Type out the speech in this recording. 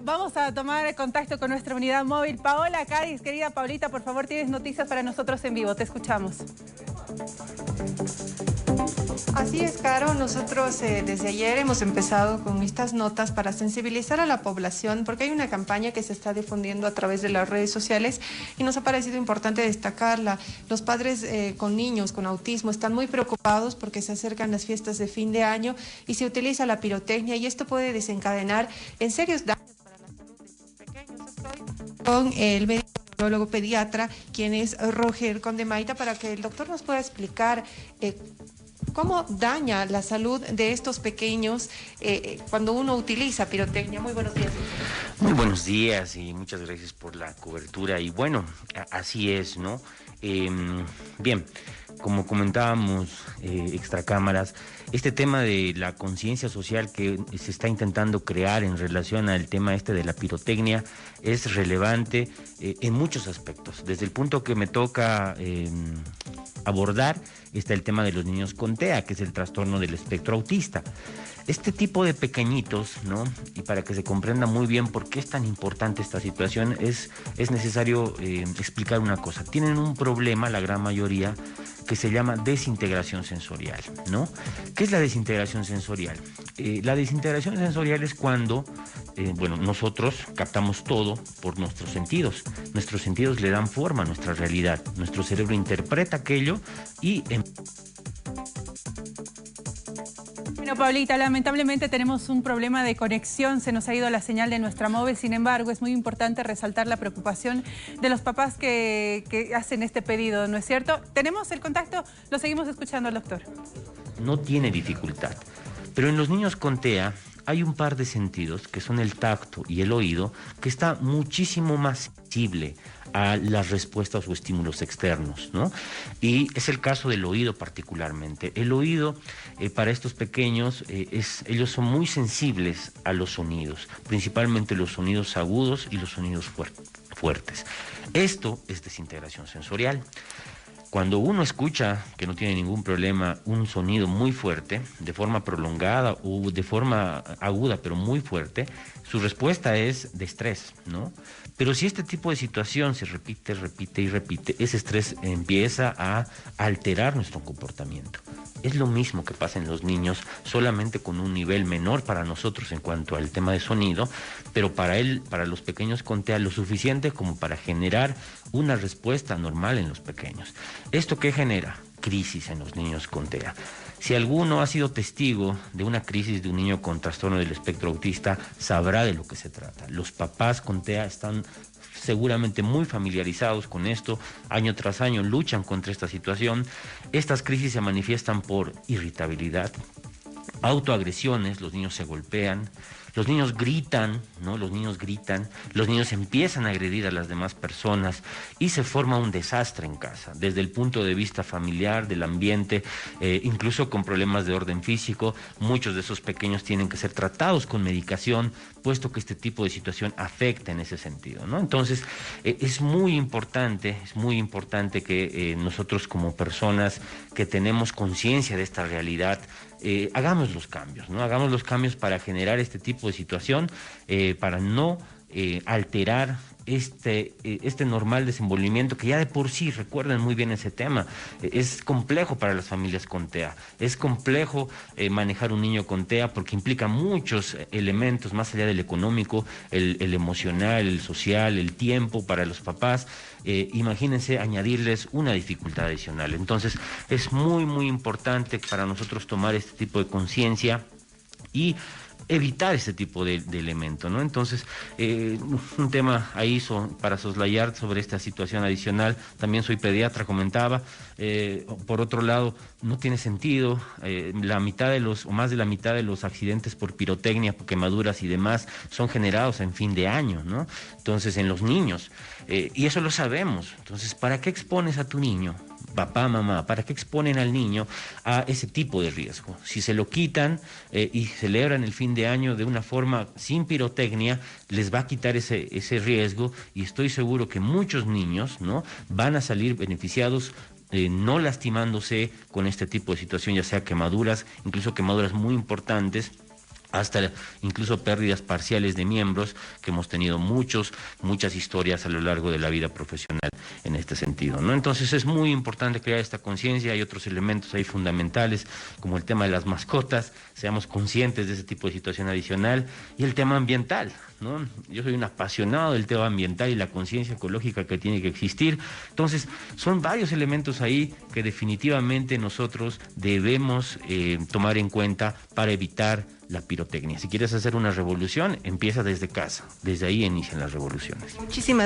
Vamos a tomar contacto con nuestra unidad móvil. Paola Cádiz, querida Paulita, por favor, tienes noticias para nosotros en vivo. Te escuchamos. Así es, Caro. Nosotros desde ayer hemos empezado con estas notas para sensibilizar a la población, porque hay una campaña que se está difundiendo a través de las redes sociales y nos ha parecido importante destacarla. Los padres con niños con autismo están muy preocupados porque se acercan las fiestas de fin de año y se utiliza la pirotecnia y esto puede desencadenar en serios daños para la salud de sus pequeños. Estoy con el médico neurólogo pediatra, quien es Roger Condemaita, para que el doctor nos pueda explicar ¿cómo daña la salud de estos pequeños cuando uno utiliza pirotecnia? Muy buenos días. Muy buenos días y muchas gracias por la cobertura. Y bueno, así es, ¿no? Bien, como comentábamos extra cámaras, este tema de la conciencia social que se está intentando crear en relación al tema este de la pirotecnia es relevante en muchos aspectos. Desde el punto que me toca abordar está el tema de los niños con TEA, que es el trastorno del espectro autista. Este tipo de pequeñitos, ¿no? Y para que se comprenda muy bien por qué es tan importante esta situación, es necesario explicar una cosa. Tienen un problema, la gran mayoría, que se llama desintegración sensorial, ¿no? ¿Qué es la desintegración sensorial? La desintegración sensorial es cuando, nosotros captamos todo por nuestros sentidos. Nuestros sentidos le dan forma a nuestra realidad. Nuestro cerebro interpreta aquello y... Bueno, Paulita, lamentablemente tenemos un problema de conexión, se nos ha ido la señal de nuestra móvil, sin embargo es muy importante resaltar la preocupación de los papás que hacen este pedido, ¿no es cierto? Tenemos el contacto, lo seguimos escuchando al doctor. No tiene dificultad, pero en los niños con TEA hay un par de sentidos, que son el tacto y el oído, que está muchísimo más sensible a las respuestas o estímulos externos, ¿no? Y es el caso del oído particularmente. El oído, para estos pequeños, ellos son muy sensibles a los sonidos, principalmente los sonidos agudos y los sonidos fuertes. Esto es desintegración sensorial. Cuando uno escucha, que no tiene ningún problema, un sonido muy fuerte, de forma prolongada o de forma aguda, pero muy fuerte, su respuesta es de estrés, ¿no? Pero si este tipo de situación se repite y repite, ese estrés empieza a alterar nuestro comportamiento. Es lo mismo que pasa en los niños, solamente con un nivel menor para nosotros en cuanto al tema de sonido, pero para los pequeños con TEA lo suficiente como para generar una respuesta normal en los pequeños. ¿Esto qué genera? Crisis en los niños con TEA. Si alguno ha sido testigo de una crisis de un niño con trastorno del espectro autista, sabrá de lo que se trata. Los papás con TEA están seguramente muy familiarizados con esto, año tras año luchan contra esta situación. Estas crisis se manifiestan por irritabilidad, autoagresiones, los niños se golpean, los niños gritan, ¿no? Los niños empiezan a agredir a las demás personas y se forma un desastre en casa, desde el punto de vista familiar, del ambiente, incluso con problemas de orden físico. Muchos de esos pequeños tienen que ser tratados con medicación, puesto que este tipo de situación afecta en ese sentido, ¿no? Entonces, es muy importante que nosotros como personas que tenemos conciencia de esta realidad, hagamos los cambios, ¿no? Hagamos los cambios para generar este tipo de situación, para no alterar este normal desenvolvimiento que ya de por sí, recuerden muy bien ese tema, es complejo para las familias con TEA, es complejo manejar un niño con TEA porque implica muchos elementos más allá del económico, el emocional, el social, el tiempo para los papás. Imagínense añadirles una dificultad adicional. Entonces es muy importante para nosotros tomar este tipo de conciencia y evitar este tipo de elemento, ¿no? Entonces, un tema ahí para soslayar sobre esta situación adicional. También soy pediatra, comentaba. Por otro lado, no tiene sentido. Más de la mitad de los accidentes por pirotecnia, por quemaduras y demás, son generados en fin de año, ¿no? Entonces, en los niños. Y eso lo sabemos. Entonces, ¿para qué expones a tu niño? Papá, mamá, ¿para qué exponen al niño a ese tipo de riesgo? Si se lo quitan y celebran el fin de año de una forma sin pirotecnia, les va a quitar ese riesgo y estoy seguro que muchos niños, ¿no?, van a salir beneficiados no lastimándose con este tipo de situación, ya sea quemaduras, incluso quemaduras muy importantes, hasta incluso pérdidas parciales de miembros, que hemos tenido muchas historias a lo largo de la vida profesional en este sentido, ¿no? Entonces es muy importante crear esta conciencia. Hay otros elementos ahí fundamentales, como el tema de las mascotas, seamos conscientes de ese tipo de situación adicional, y el tema ambiental, ¿no? Yo soy un apasionado del tema ambiental y la conciencia ecológica que tiene que existir. Entonces, son varios elementos ahí que definitivamente nosotros debemos tomar en cuenta para evitar la pirotecnia. Si quieres hacer una revolución, empieza desde casa. Desde ahí inician las revoluciones. Muchísimas